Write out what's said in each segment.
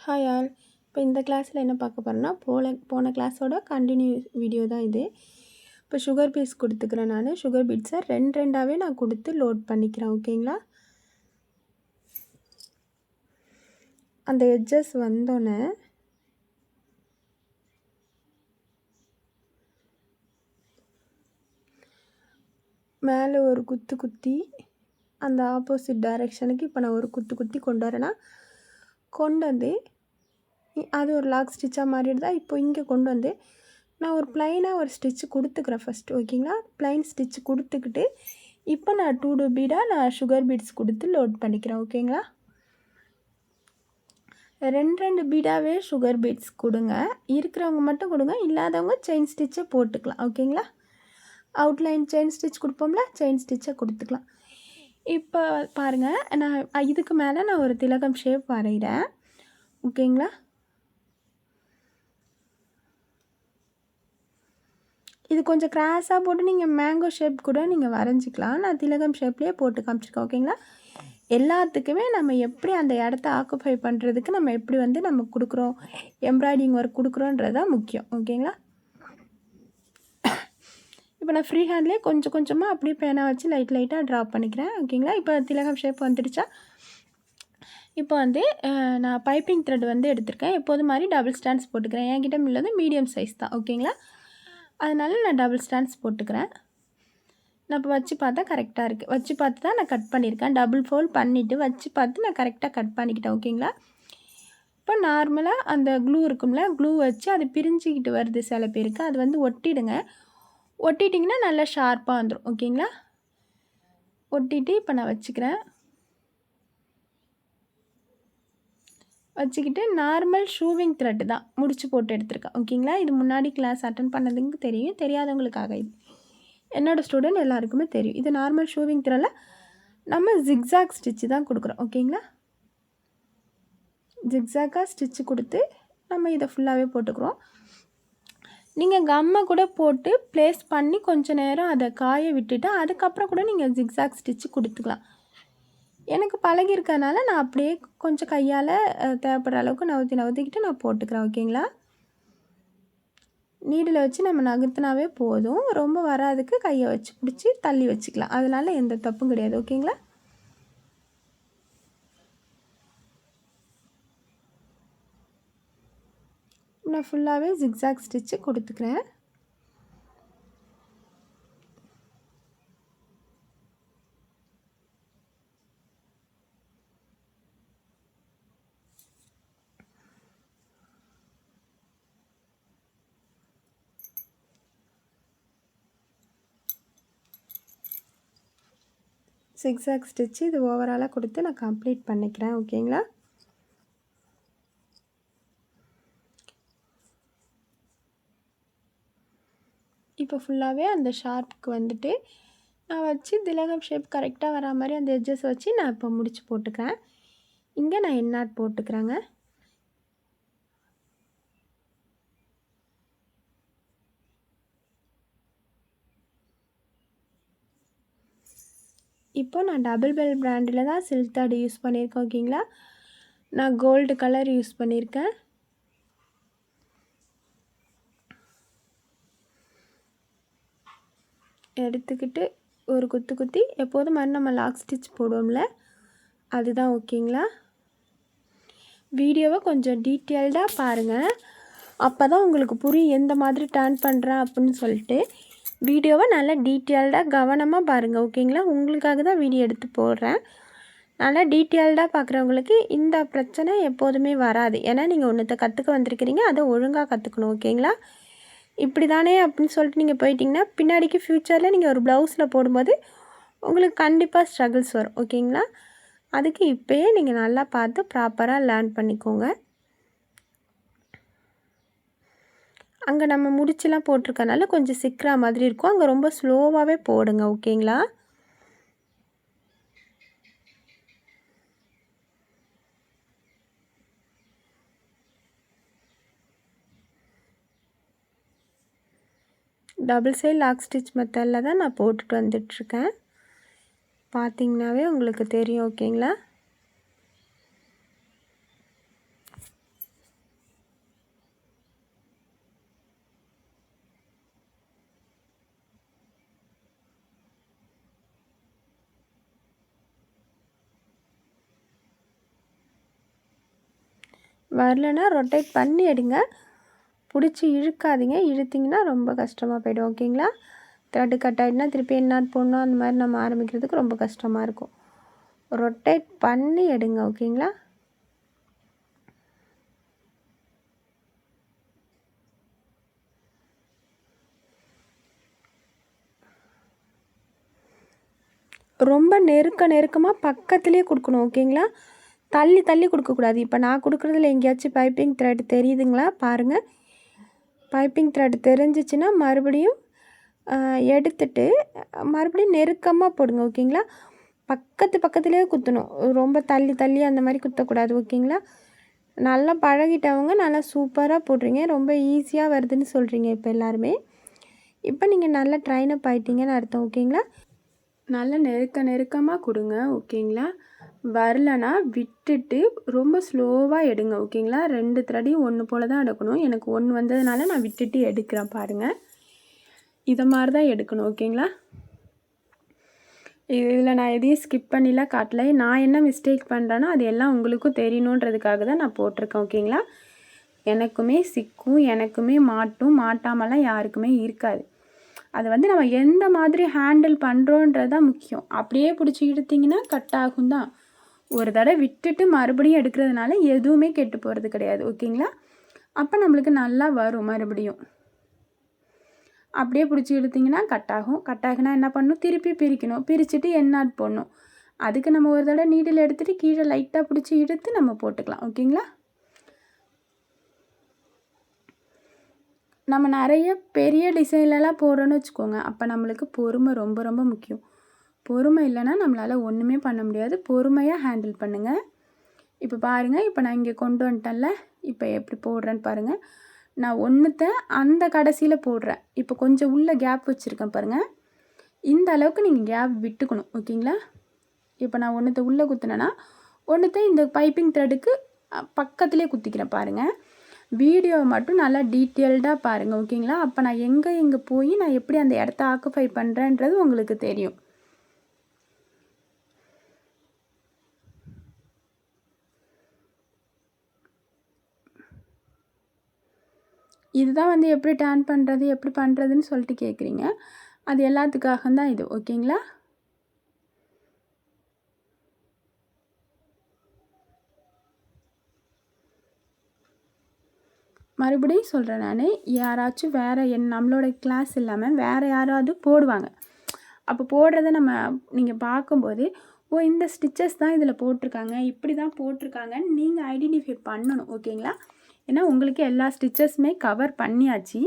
Hi all. இப்போ இந்த கிளாஸில் என்ன பார்க்க போகிறோன்னா போன கிளாஸோட கண்டினியூ வீடியோ தான் இது. இப்போ சுகர் பீட்ஸ் கொடுத்துக்கிறேன். நான் சுகர் பீட்ஸை ரெண்டாகவே நான் கொடுத்து லோட் பண்ணிக்கிறேன். ஓகேங்களா? அந்த எட்ஜஸ் வந்தோடனே மேலே ஒரு குத்தி அந்த ஆப்போசிட் டைரெக்ஷனுக்கு இப்போ நான் ஒரு குத்தி கொண்டு வரேன்னா கொண்டு வந்து அது ஒரு லாக் ஸ்டிச்சாக மாறிடுதா. இப்போ இங்கே கொண்டு வந்து நான் ஒரு ப்ளைனாக ஒரு ஸ்டிச்சு கொடுத்துக்கிறேன் ஃபஸ்ட்டு. ஓகேங்களா? ப்ளைன் ஸ்டிச்சு கொடுத்துக்கிட்டு இப்போ நான் 2 பீடாக நான் சுகர் பீட்ஸ் கொடுத்து லோட் பண்ணிக்கிறேன். ஓகேங்களா? 2 பீடாகவே சுகர் பீட்ஸ் கொடுங்க. இருக்கிறவங்க மட்டும் கொடுங்க, இல்லாதவங்க செயின் ஸ்டிச்சை போட்டுக்கலாம். ஓகேங்களா? அவுட்லைன் செயின் ஸ்டிச் கொடுப்போம்ல, செயின் ஸ்டிச்சை கொடுத்துக்கலாம். இப்போ பாருங்கள், நான் இதுக்கு மேலே நான் ஒரு திலகம் ஷேப் வரைகிறேன். ஓகேங்களா? இது கொஞ்சம் கிராஸாக போட்டு நீங்கள் மேங்கோ ஷேப் கூட நீங்கள் வரைஞ்சிக்கலாம். நான் திலகம் ஷேப்லேயே போட்டு காமிச்சிருக்கேன். ஓகேங்களா? எல்லாத்துக்குமே நம்ம எப்படி அந்த இடத்த ஆக்குப்பை பண்ணுறதுக்கு நம்ம எப்படி நம்ம கொடுக்குறோம், எம்ப்ராய்டிங் ஒர்க் கொடுக்குறோன்றது தான் முக்கியம். ஓகேங்களா? இப்போ நான் ஃப்ரீ ஹேண்ட்லேயே கொஞ்சம் கொஞ்சமாக அப்படியே பேனா வச்சு லைட்டாக ட்ரா பண்ணிக்கிறேன். ஓகேங்களா? இப்போ திலகம் ஷேப் வந்துடுச்சா. இப்போ நான் பைப்பிங் த்ரெட் எடுத்திருக்கேன். எப்போதும் மாதிரி டபுள் ஸ்டாண்ட்ஸ் போட்டுக்கிறேன். என்கிட்ட உள்ளது மீடியம் சைஸ் தான். ஓகேங்களா? அதனால் நான் டபுள் ஸ்டாண்ட்ஸ் போட்டுக்கிறேன். நான் இப்போ வச்சு பார்த்தா கரெக்டாக இருக்குது. வச்சு பார்த்து தான் நான் கட் பண்ணியிருக்கேன். டபுள் ஃபோல்ட் பண்ணிவிட்டு வச்சு பார்த்து நான் கரெக்டாக கட் பண்ணிக்கிட்டேன். ஓகேங்களா? இப்போ நார்மலாக அந்த க்ளூ இருக்கும்ல, க்ளூ வச்சு அது பிரிஞ்சிக்கிட்டு வருது சில பேருக்கு. அது ஒட்டிடுங்க. ஒட்டிட்டிங்கன்னா நல்லா ஷார்ப்பாக வந்துடும். ஓகேங்களா? ஒட்டிட்டு இப்போ நான் வச்சுக்கிறேன். வச்சுக்கிட்டு நார்மல் ஷூவிங் த்ரெட்டு தான் முடிச்சு போட்டு எடுத்திருக்கேன். ஓகேங்களா? இது முன்னாடி கிளாஸ் அட்டன் பண்ணதுக்கு தெரியும், தெரியாதவங்களுக்காக இது. என்னோடய ஸ்டூடெண்ட் எல்லாருக்குமே தெரியும். இது நார்மல் ஷூவிங் த்ரெட்டில் நம்ம ஜிக்ஸாக் ஸ்டிச்சு தான் கொடுக்குறோம். ஓகேங்களா? ஜிக்ஸாக்காக ஸ்டிச்சு கொடுத்து நம்ம இதை ஃபுல்லாகவே போட்டுக்கிறோம். நீங்கள் கம்மை கூட போட்டு ப்ளேஸ் பண்ணி கொஞ்சம் நேரம் அதை காய விட்டுட்டு அதுக்கப்புறம் கூட நீங்கள் ஜிக்ஸாக் ஸ்டிச்சு கொடுத்துக்கலாம். எனக்கு பழகிருக்கனால நான் அப்படியே கொஞ்சம் கையால் தேவைப்படுற அளவுக்கு நவுத்திக்கிட்டு நான் போட்டுக்கிறேன். ஓகேங்களா? நீடில் வச்சு நம்ம நகர்த்தினாவே போதும். ரொம்ப வராதுக்கு கையை வச்சு பிடிச்சி தள்ளி வச்சுக்கலாம். அதனால் எந்த தப்பும் கிடையாது. ஓகேங்களா? நான் ஃபுல்லாகவே ஜிக்ஸாக் ஸ்டிச்சு கொடுத்துக்கிறேன். ஜிக்ஸாக் ஸ்டிச்சு இது ஓவராலாக கொடுத்து நான் கம்ப்ளீட் பண்ணிக்கிறேன். ஓகேங்களா? இப்போ ஃபுல்லாகவே அந்த ஷார்ப்புக்கு நான் வச்சு திலகம் ஷேப் கரெக்டாக வரா மாதிரி அந்த எட்ஜஸ் வச்சு நான் இப்போ முடிச்சு போட்டுக்கிறேன். இங்கே நான் எண்ணாட் போட்டுக்கிறேங்க. இப்போ நான் டபுள் பெல் பிராண்டில் தான் சில்க் தாடு யூஸ் பண்ணியிருக்கேன். ஓகேங்களா? நான் கோல்டு கலர் யூஸ் பண்ணியிருக்கேன். எடுத்துக்கிட்டு ஒரு குத்தி எப்போதும் மாதிரி நம்ம லாக் ஸ்டிச் போடுவோம்ல, அதுதான். ஓகேங்களா? வீடியோவை கொஞ்சம் டீட்டெயில்டாக பாருங்கள். அப்போ தான் உங்களுக்கு புரியும் எந்த மாதிரி டர்ன் பண்ணுறேன் அப்படின்னு சொல்லிட்டு. வீடியோவை நல்லா டீட்டெயில்டாக கவனமாக பாருங்கள். ஓகேங்களா? உங்களுக்காக தான் வீடியோ எடுத்து போடுறேன். நல்லா டீட்டெயில்டாக பார்க்குறவங்களுக்கு இந்த பிரச்சனை எப்போதுமே வராது. ஏன்னா நீங்கள் ஒன்றத்தை கற்றுக்க வந்திருக்கிறீங்க, அதை ஒழுங்காக கற்றுக்கணும். ஓகேங்களா? இப்படி தானே அப்படின்னு சொல்லிட்டு நீங்கள் போயிட்டிங்கன்னா பின்னாடிக்கு ஃப்யூச்சரில் நீங்கள் ஒரு ப்ளவுஸில் போடும்போது உங்களுக்கு கண்டிப்பாக ஸ்ட்ரகிள்ஸ் வரும். ஓகேங்களா? அதுக்கு இப்போயே நீங்கள் நல்லா பார்த்து ப்ராப்பராக லேர்ன் பண்ணிக்கோங்க. அங்கே நம்ம முடிச்செல்லாம் போட்டிருக்கனால கொஞ்சம் சிக்கிற மாதிரி இருக்கும். அங்கே ரொம்ப ஸ்லோவாகவே போடுங்க. ஓகேங்களா? டபுள் சைட் லாக் ஸ்டிச் மெத்தடில் தான் நான் போட்டுட்டு வந்துட்டுருக்கேன். பார்த்திங்கனாவே உங்களுக்கு தெரியும். ஓகேங்களா? வரலன்னா ரொட்டேட் பண்ணி எடுங்க. பிடிச்சி இழுக்காதீங்க, இழுத்திங்கன்னா ரொம்ப கஷ்டமாக போய்டும். ஓகேங்களா? த்ரெட்டு கட் ஆகிட்டுனா திருப்பி என்னாட் போடணும் அந்த மாதிரி நம்ம ஆரம்பிக்கிறதுக்கு ரொம்ப கஷ்டமாக இருக்கும். ரொட்டேட் பண்ணி எடுங்க. ஓகேங்களா? ரொம்ப நெருக்கமாக பக்கத்துலேயே கொடுக்கணும். ஓகேங்களா? தள்ளி தள்ளி கொடுக்கக்கூடாது. இப்போ நான் கொடுக்குறதுல எங்கேயாச்சும் பைப்பிங் த்ரெட் தெரியுதுங்களா? பாருங்கள். பைப்பிங் த்ரெட் தெரிஞ்சிச்சுன்னா மறுபடியும் எடுத்துட்டு மறுபடியும் நெருக்கமாக போடுங்க. ஓகேங்களா? பக்கத்துலேயே குத்தணும். ரொம்ப தள்ளி தள்ளி அந்த மாதிரி குத்தக்கூடாது. ஓகேங்களா? நல்லா பழகிட்டவங்க நல்லா சூப்பராக போடுறீங்க. ரொம்ப ஈஸியாக வருதுன்னு சொல்கிறீங்க இப்போ எல்லாருமே. இப்போ நீங்கள் நல்லா ட்ரைன் அப் ஆகிட்டீங்கன்னு அர்த்தம். ஓகேங்களா? நல்லா நெருக்கமாக கொடுங்க. ஓகேங்களா? வரலனா விட்டுட்டு ரொம்ப ஸ்லோவாக எடுங்க. ஓகேங்களா? 2 த்ரெடையும் ஒன்று போல் தான் எடுக்கணும். எனக்கு 1 வந்ததுனால நான் விட்டுட்டு எடுக்கிறேன். பாருங்கள், இதை மாதிரி தான் எடுக்கணும். ஓகேங்களா? இதில் நான் எதையும் ஸ்கிப் பண்ணிலாம் காட்டல. நான் என்ன மிஸ்டேக் பண்ணுறேன்னா அது எல்லாம் உங்களுக்கும் தெரியணுன்றதுக்காக தான் நான் போட்டிருக்கேன். ஓகேங்களா? எனக்குமே சிக்கும், எனக்குமே மாட்டாமலாம் யாருக்குமே இருக்காது. அது வந்து நம்ம எந்த மாதிரி ஹேண்டில் பண்ணுறோன்றது தான் முக்கியம். அப்படியே பிடிச்சி இழுத்திங்கன்னா கட் ஆகும் தான். ஒரு தடவை விட்டுட்டு மறுபடியும் எடுக்கிறதுனால எதுவுமே கெட்டு போகிறது கிடையாது. ஓகேங்களா? அப்போ நம்மளுக்கு நல்லா வரும். மறுபடியும் அப்படியே பிடிச்சி இழுத்திங்கன்னா கட் ஆகும். கட் ஆகுனா என்ன பண்ணணும்? திருப்பி பிரிக்கணும். பிரிச்சுட்டு என்னாட் போடணும். அதுக்கு நம்ம ஒரு தடவை நீடில் எடுத்துகிட்டு கீழே லைட்டாக பிடிச்சி இழுத்து நம்ம போட்டுக்கலாம். ஓகேங்களா? நம்ம நிறைய பெரிய டிசைன்லலாம் போடுறோன்னு வச்சுக்கோங்க. அப்போ நம்மளுக்கு பொறுமை ரொம்ப ரொம்ப முக்கியம். பொறுமை இல்லைன்னா நம்மளால் ஒன்றுமே பண்ண முடியாது. பொறுமையாக ஹேண்டில் பண்ணுங்கள். இப்போ பாருங்கள், இப்போ நான் இங்கே கொண்டு வந்துட்டேன்ல, இப்போ எப்படி போடுறேன்னு பாருங்கள். நான் ஒன்றுத்தை அந்த கடைசியில் போடுறேன். இப்போ கொஞ்சம் உள்ள கேப் வச்சுருக்கேன் பாருங்கள். இந்த அளவுக்கு நீங்கள் கேப் விட்டுக்கணும். ஓகேங்களா? இப்போ நான் ஒன்றுத்தை உள்ளே குத்துனேன்னா ஒன்றுத்தை இந்த பைப்பிங் த்ரெட்டுக்கு பக்கத்துலேயே குத்திக்கிறேன். பாருங்கள், வீடியோவை மட்டும் நல்லா டீட்டெயில்டாக பாருங்கள். ஓகேங்களா? அப்போ நான் எங்கே போய் நான் எப்படி அந்த இடத்த ஆக்குபை பண்ணுறேன்றது உங்களுக்கு தெரியும். இதுதான் வந்து எப்படி டர்ன் பண்ணுறது, எப்படி பண்ணுறதுன்னு சொல்லிட்டு கேட்குறீங்க. அது எல்லாத்துக்காக தான் இது. ஓகேங்களா? மறுபடியும் சொல்கிறேன், நான் யாராச்சும் வேறு நம்மளோட கிளாஸ் இல்லாமல் வேறு யாராவது போடுவாங்க. அப்போ போடுறத நீங்கள் பார்க்கும்போது, ஓ இந்த ஸ்டிச்சஸ் தான் இதில் போட்டிருக்காங்க, இப்படி தான் போட்டிருக்காங்கன்னு நீங்கள் ஐடென்டிஃபை பண்ணணும். ஓகேங்களா? ஏன்னா உங்களுக்கு எல்லா ஸ்டிச்சஸுமே கவர் பண்ணியாச்சு.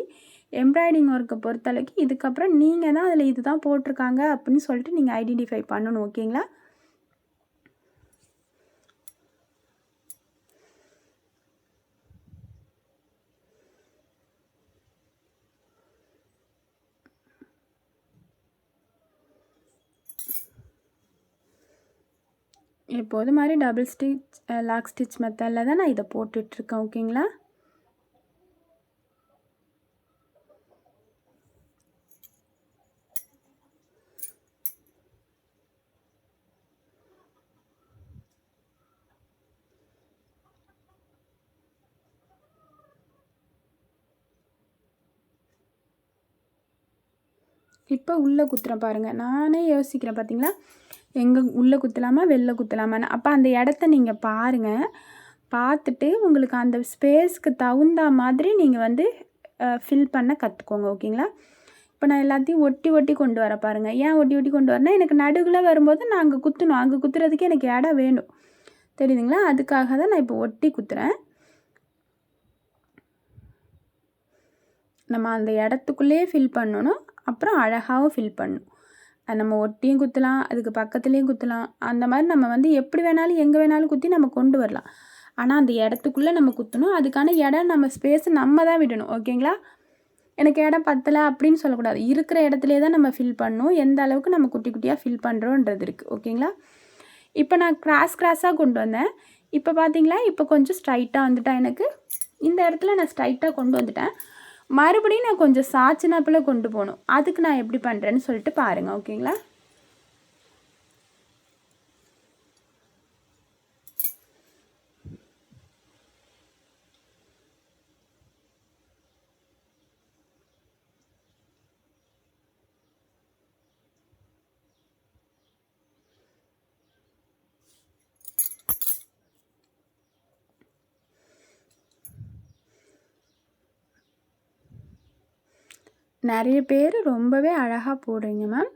எம்ப்ராய்டிங் ஒர்க்கை பொறுத்தளவுக்கு இதுக்கப்புறம் நீங்கள் தான் அதில் இது தான் போட்டிருக்காங்க அப்படின்னு சொல்லிட்டு நீங்கள் ஐடென்டிஃபை பண்ணணும். ஓகேங்களா? எப்போது மாதிரி டபுள் ஸ்டிச் லாக் ஸ்டிச் மெத்தடில் தான் நான் இதை போட்டுட்ருக்கேன். ஓகேங்களா? இப்போ உள்ளே குத்துறேன் பாருங்கள். நானே யோசிக்கிறேன் பார்த்தீங்களா, எங்கே உள்ளே குத்தலாமா வெளில குத்தலாமான்னு. அப்போ அந்த இடத்த நீங்கள் பாருங்கள். பார்த்துட்டு உங்களுக்கு அந்த ஸ்பேஸ்க்கு தகுந்த மாதிரி நீங்கள் வந்து ஃபில் பண்ண கற்றுக்கோங்க. ஓகேங்களா? இப்போ நான் எல்லாத்தையும் ஒட்டி ஒட்டி கொண்டு வர பாருங்கள். ஏன் ஒட்டி ஒட்டி கொண்டு வரேன்னா எனக்கு நடுவில் வரும்போது நான் அங்கே குத்தணும். அங்கே குத்துறதுக்கு எனக்கு இடம் வேணும். தெரியுதுங்களா? அதுக்காக தான் நான் இப்போ ஒட்டி குத்துறேன். நம்ம அந்த இடத்துக்குள்ளேயே ஃபில் பண்ணணும். அப்புறம் அழகாகவும் ஃபில் பண்ணணும். நம்ம ஒட்டியும் குத்தலாம், அதுக்கு பக்கத்துலேயும் குத்தலாம். அந்த மாதிரி நம்ம வந்து எப்படி வேணாலும் எங்கே வேணாலும் குத்தி நம்ம கொண்டு வரலாம். ஆனால் அந்த இடத்துக்குள்ளே நம்ம குத்தணும். அதுக்கான இடம் நம்ம ஸ்பேஸ் நம்ம தான் விடணும். ஓகேங்களா? எனக்கு இடம் பத்தலை அப்படின்னு சொல்லக்கூடாது. இருக்கிற இடத்துலையே தான் நம்ம ஃபில் பண்ணணும். எந்த அளவுக்கு நம்ம குட்டி குட்டியாக ஃபில் பண்ணுறோன்றது இருக்குது. ஓகேங்களா? இப்போ நான் கிராஸாக கொண்டு வந்தேன். இப்போ பார்த்தீங்களா, இப்போ கொஞ்சம் ஸ்ட்ரைட்டாக வந்துட்டேன். எனக்கு இந்த இடத்துல நான் ஸ்ட்ரைட்டாக கொண்டு வந்துட்டேன். மறுபடியும் நான் கொஞ்சம் சாய்ச்சினாப்பில் கொண்டு போகணும். அதுக்கு நான் எப்படி பண்ணுறேன்னு சொல்லிட்டு பாருங்கள். ஓகேங்களா? நிறைய பேர் ரொம்பவே அழகாக போடுறீங்க மேம்.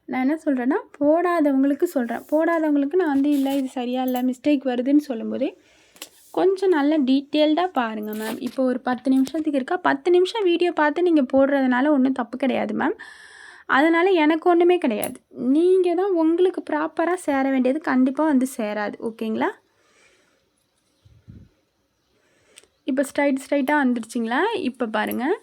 நான் என்ன சொல்கிறேன்னா, போடாதவங்களுக்கு சொல்கிறேன். போடாதவங்களுக்கு நான் வந்து இல்லை இது சரியாக இல்லை மிஸ்டேக் வருதுன்னு சொல்லும்போதே கொஞ்சம் நல்லா டீட்டெயில்டாக பாருங்கள் மேம். இப்போ ஒரு 10 நிமிஷத்துக்கு இருக்கா, 10 நிமிஷம் வீடியோ பார்த்து நீங்கள் போடுறதுனால ஒன்றும் தப்பு கிடையாது மேம். அதனால் எனக்கு ஒன்றுமே கிடையாது. நீங்கள் தான் உங்களுக்கு ப்ராப்பராக சேர வேண்டியது கண்டிப்பாக வந்து சேராது. ஓகேங்களா? இப்போ ஸ்ட்ரைட்டாக வந்துடுச்சிங்களா? இப்போ பாருங்கள்.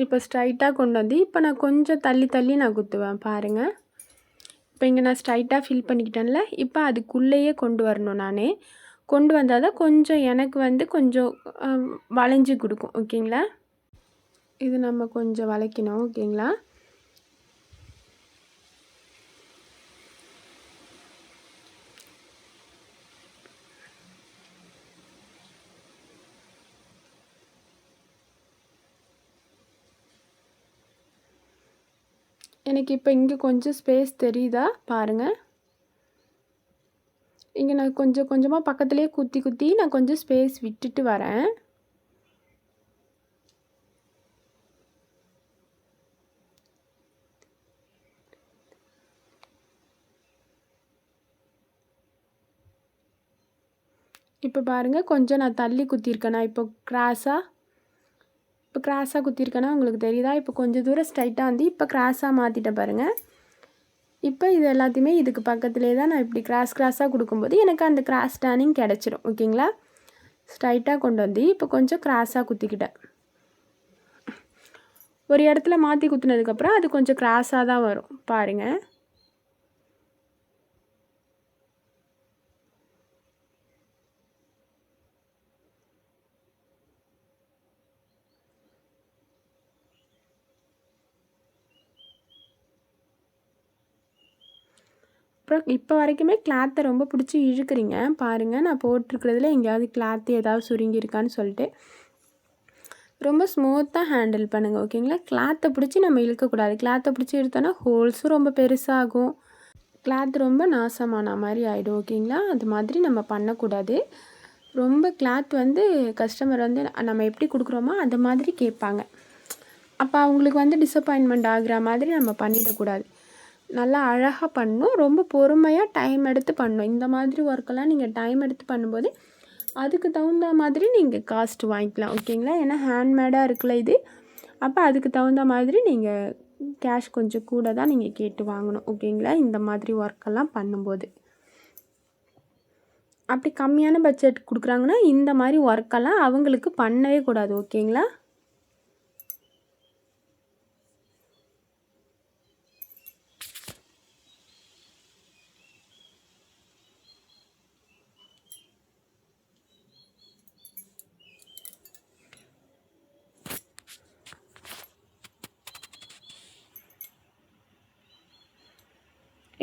இப்போ ஸ்ட்ரைட்டாக கொண்டு வந்து இப்போ நான் கொஞ்சம் தள்ளி நான் குத்துவேன் பாருங்கள். இப்போ இங்கே நான் ஸ்ட்ரைட்டாக ஃபில் பண்ணிக்கிட்டேன்ல, இப்போ அதுக்குள்ளேயே கொண்டு வரணும். நானே கொண்டு வந்தால் தான் கொஞ்சம் எனக்கு வந்து கொஞ்சம் வளைஞ்சி கொடுக்கும். ஓகேங்களா? இது நம்ம கொஞ்சம் வளைக்கணும். ஓகேங்களா? எனக்கு இப்போ இங்கே கொஞ்சம் ஸ்பேஸ் தெரியுதா பாருங்கள். இங்கே நான் கொஞ்சம் கொஞ்சமாக பக்கத்துலேயே குத்தி நான் கொஞ்சம் ஸ்பேஸ் விட்டுட்டு வரேன். இப்போ பாருங்கள் கொஞ்சம் நான் தள்ளி குத்திருக்கேனா, இப்போ கிராஸாக குத்திருக்கேனா உங்களுக்கு தெரியுதா? இப்போ கொஞ்சம் தூரம் ஸ்ட்ரைட்டாக வந்து இப்போ கிராஸாக மாற்றிட்டேன் பாருங்கள். இப்போ இது எல்லாத்தையுமே இதுக்கு பக்கத்துலேயே தான் நான் இப்படி கிராஸாக கொடுக்கும்போது எனக்கு அந்த கிராஸ் டர்னிங் கிடச்சிரும். ஓகேங்களா? ஸ்ட்ரைட்டாக கொண்டு வந்து இப்போ கொஞ்சம் கிராஸாக குத்திக்கிட்டேன். ஒரு இடத்துல மாற்றி குத்துனதுக்கப்புறம் அது கொஞ்சம் கிராஸாக தான் வரும் பாருங்கள். அப்புறம் இப்போ வரைக்குமே கிளாத்தை ரொம்ப பிடிச்சி இழுக்கிறீங்க பாருங்கள். நான் போட்டிருக்கிறதுல எங்கேயாவது கிளாத்து ஏதாவது சுருங்கியிருக்கான்னு சொல்லிட்டு ரொம்ப ஸ்மூத்தாக ஹேண்டில் பண்ணுங்கள். ஓகேங்களா? கிளாத்தை பிடிச்சி நம்ம இழுக்கக்கூடாது. கிளாத்தை பிடிச்சி இழுத்தோன்னா ஹோல்ஸும் ரொம்ப பெருசாகும், கிளாத் ரொம்ப நாசமான மாதிரி ஆகிடும். ஓகேங்களா? அது மாதிரி நம்ம பண்ணக்கூடாது. ரொம்ப கிளாத் வந்து கஸ்டமர் வந்து நம்ம எப்படி கொடுக்குறோமோ அது மாதிரி கேட்பாங்க. அப்போ அவங்களுக்கு வந்து டிசப்பாயின்மெண்ட் ஆகிற மாதிரி நம்ம பண்ணிடக்கூடாது. நல்லா அழகாக பண்ணணும். ரொம்ப பொறுமையாக டைம் எடுத்து பண்ணணும். இந்த மாதிரி ஒர்க்கெல்லாம் நீங்கள் டைம் எடுத்து பண்ணும்போது அதுக்கு தகுந்த மாதிரி நீங்கள் காஸ்ட் வாங்கிக்கலாம். ஓகேங்களா? ஏன்னா ஹேண்ட்மேடாக இருக்குல்ல இது, அப்போ அதுக்கு தகுந்த மாதிரி நீங்கள் கேஷ் கொஞ்சம் கூட தான் நீங்கள் கேட்டு வாங்கணும். ஓகேங்களா? இந்த மாதிரி ஒர்க்கெல்லாம் பண்ணும்போது அப்படி கம்மியான பட்ஜெட் கொடுக்குறாங்கன்னா இந்த மாதிரி ஒர்க்கெல்லாம் அவங்களுக்கு பண்ணவே கூடாது. ஓகேங்களா?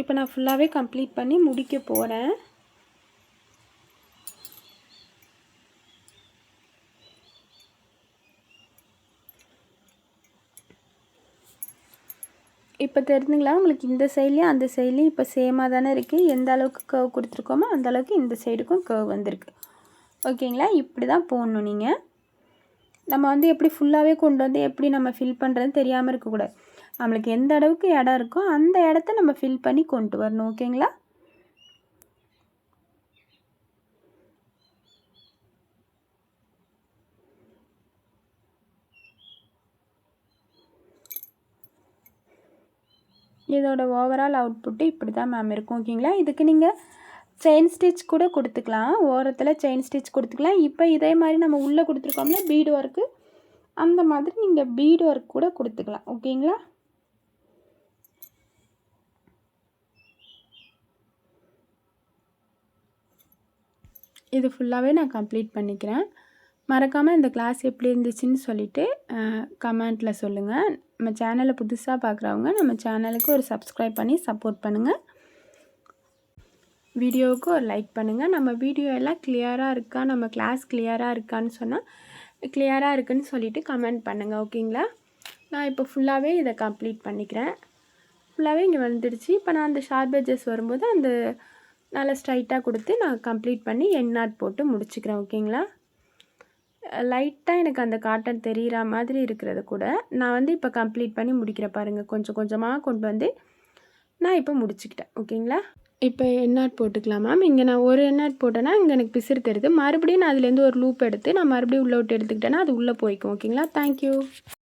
இப்போ நான் ஃபுல்லாகவே கம்ப்ளீட் பண்ணி முடிக்க போகிறேன். இப்போ தெரிஞ்சுங்களா உங்களுக்கு? இந்த சைட்லேயும் அந்த சைட்லேயும் இப்போ சேமாக தானே இருக்குது. எந்த அளவுக்கு கர்வ் கொடுத்துருக்கோமோ அந்த அளவுக்கு இந்த சைடுக்கும் கர்வ் வந்திருக்கு. ஓகேங்களா? இப்படி தான் போடணும். நீங்கள் நம்ம வந்து எப்படி ஃபுல்லாகவே கொண்டு வந்து எப்படி நம்ம ஃபில் பண்ணுறதுன்னு தெரியாமல் இருக்கக்கூடாது. நம்மளுக்கு எந்த அளவுக்கு இடம் இருக்கோ அந்த இடத்த நம்ம ஃபில் பண்ணி கொண்டு வரணும். ஓகேங்களா? இதோட ஓவரால் அவுட்புட்டு இப்படி தான் மேம் இருக்கும். ஓகேங்களா? இதுக்கு நீங்கள் செயின் ஸ்டிச் கூட கொடுத்துக்கலாம். ஓரத்தில் செயின் ஸ்டிச் கொடுத்துக்கலாம். இப்போ இதே மாதிரி நம்ம உள்ளே கொடுத்துருக்கோம்ல பீடு ஒர்க்கு, அந்த மாதிரி நீங்கள் பீடு ஒர்க் கூட கொடுத்துக்கலாம். ஓகேங்களா? இது ஃபுல்லாகவே நான் கம்ப்ளீட் பண்ணிக்கிறேன். மறக்காமல் இந்த கிளாஸ் எப்படி இருந்துச்சுன்னு சொல்லிவிட்டு கமெண்ட்டில் சொல்லுங்கள். நம்ம சேனலை புதுசாக பார்க்குறவங்க நம்ம சேனலுக்கு ஒரு சப்ஸ்கிரைப் பண்ணி சப்போர்ட் பண்ணுங்கள். வீடியோவுக்கு ஒரு லைக் பண்ணுங்கள். நம்ம வீடியோ எல்லாம் கிளியராக இருக்கா, நம்ம கிளாஸ் கிளியராக இருக்கான்னு சொன்னால் கிளியராக இருக்குன்னு சொல்லிவிட்டு கமெண்ட் பண்ணுங்கள். ஓகேங்களா? நான் இப்போ ஃபுல்லாகவே இதை கம்ப்ளீட் பண்ணிக்கிறேன். ஃபுல்லாகவே இங்கே வந்துடுச்சு. இப்போ நான் அந்த ஷார்ப் எட்ஜஸ் வரும்போது அந்த நல்லா ஸ்ட்ரைட்டாக கொடுத்து நான் கம்ப்ளீட் பண்ணி எண்ட் நாட் போட்டு முடிச்சுக்கிறேன். ஓகேங்களா? லைட்டாக எனக்கு அந்த காட்டன் தெரிகிற மாதிரி இருக்கிறது கூட நான் வந்து இப்போ கம்ப்ளீட் பண்ணி முடிக்கிற பாருங்கள். கொஞ்சம் கொஞ்சமாக கொண்டு வந்து நான் இப்போ முடிச்சுக்கிட்டேன். ஓகேங்களா? இப்போ எண்ட் நாட் போட்டுக்கலாம் மேம். இங்கே நான் ஒரு எண்ட் நாட் போட்டேன்னா இங்கே எனக்கு பிசுறு தெரியுது. மறுபடியும் நான் அதுலேருந்து ஒரு லூப் எடுத்து நான் மறுபடியும் உள்ளே விட்டு எடுத்துக்கிட்டேன்னா அது உள்ளே போய்க்கும். ஓகேங்களா? தேங்க்யூ.